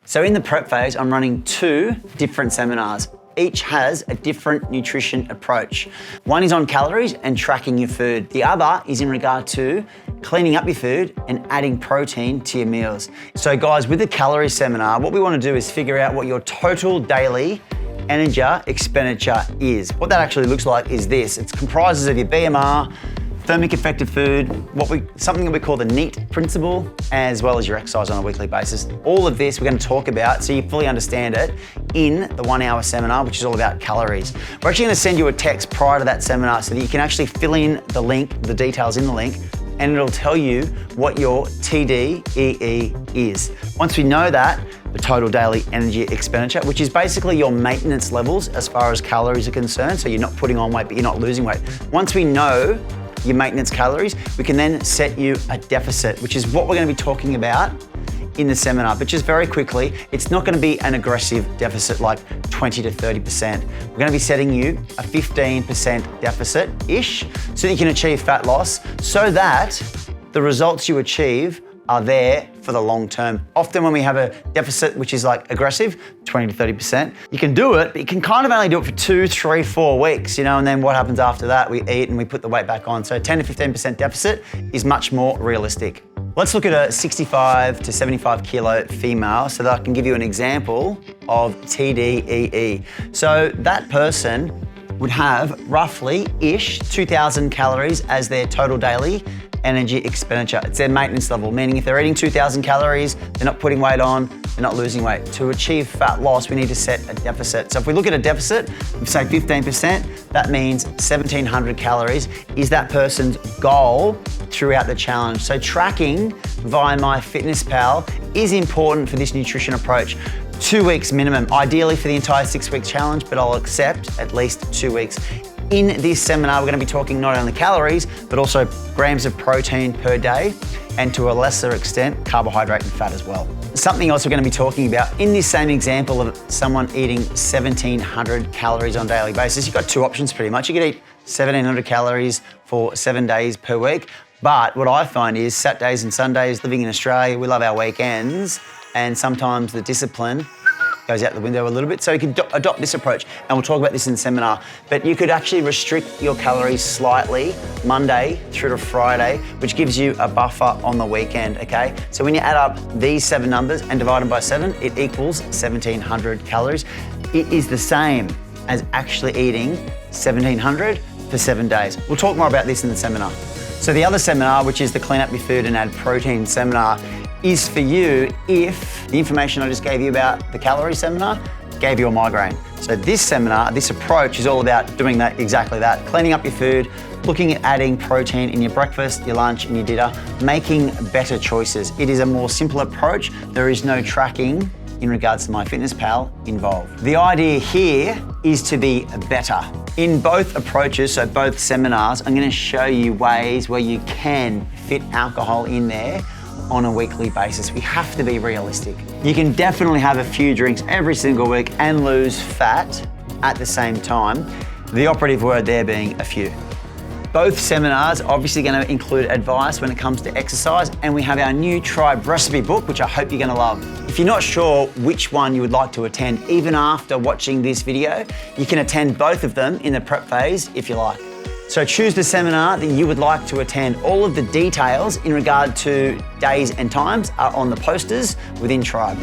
So in the prep phase, I'm running 2 different seminars. Each has a different nutrition approach. One is on calories and tracking your food. The other is in regard to cleaning up your food and adding protein to your meals. So guys, with the calorie seminar, what we want to do is figure out what your total daily energy expenditure is. What that actually looks like is this. It comprises of your BMR, thermic effective food, something that we call the NEAT principle, as well as your exercise on a weekly basis. All of this we're going to talk about so you fully understand it in the 1-hour seminar, which is all about calories. We're actually going to send you a text prior to that seminar so that you can actually fill in the link, the details in the link, and it'll tell you what your TDEE is. Once we know that, the total daily energy expenditure, which is basically your maintenance levels as far as calories are concerned, so you're not putting on weight, but you're not losing weight. Once we know your maintenance calories, we can then set you a deficit, which is what we're going to be talking about in the seminar. But just very quickly, it's not going to be an aggressive deficit like 20 to 30%. We're going to be setting you a 15% deficit-ish so that you can achieve fat loss so that the results you achieve are there for the long term. Often when we have a deficit, which is like aggressive, 20 to 30%, you can do it, but you can kind of only do it for 2, 3, 4 weeks, and then what happens after that? We eat and we put the weight back on. So 10 to 15% deficit is much more realistic. Let's look at a 65 to 75 kilo female so that I can give you an example of TDEE. So that person would have roughly-ish 2,000 calories as their total daily energy expenditure. It's their maintenance level, meaning if they're eating 2,000 calories, they're not putting weight on, they're not losing weight. To achieve fat loss, we need to set a deficit. So if we look at a deficit, say 15%, that means 1,700 calories is that person's goal throughout the challenge. So tracking via MyFitnessPal is important for this nutrition approach. 2 weeks minimum, ideally for the entire 6-week challenge, but I'll accept at least 2 weeks. In this seminar, we're going to be talking not only calories, but also grams of protein per day, and to a lesser extent, carbohydrate and fat as well. Something else we're going to be talking about in this same example of someone eating 1,700 calories on a daily basis, you've got 2 options pretty much. You can eat 1,700 calories for 7 days per week, but what I find is Saturdays and Sundays, living in Australia, we love our weekends, and sometimes the discipline goes out the window a little bit. So you can adopt this approach, and we'll talk about this in the seminar, but you could actually restrict your calories slightly Monday through to Friday, which gives you a buffer on the weekend, okay? So when you add up these 7 numbers and divide them by 7, it equals 1,700 calories. It is the same as actually eating 1,700 for 7 days. We'll talk more about this in the seminar. So the other seminar, which is the Clean Up Your Food and Add Protein seminar, is for you if the information I just gave you about the calorie seminar gave you a migraine. So this seminar, this approach is all about doing that, exactly that, cleaning up your food, looking at adding protein in your breakfast, your lunch, and your dinner, making better choices. It is a more simple approach. There is no tracking in regards to MyFitnessPal involved. The idea here is to be better. In both approaches, so both seminars, I'm going to show you ways where you can fit alcohol in there on a weekly basis. We have to be realistic. You can definitely have a few drinks every single week and lose fat at the same time. The operative word there being a few. Both seminars are obviously going to include advice when it comes to exercise, and we have our new Tribe recipe book, which I hope you're going to love. If you're not sure which one you would like to attend, even after watching this video, you can attend both of them in the prep phase if you like. So choose the seminar that you would like to attend. All of the details in regard to days and times are on the posters within Tribe.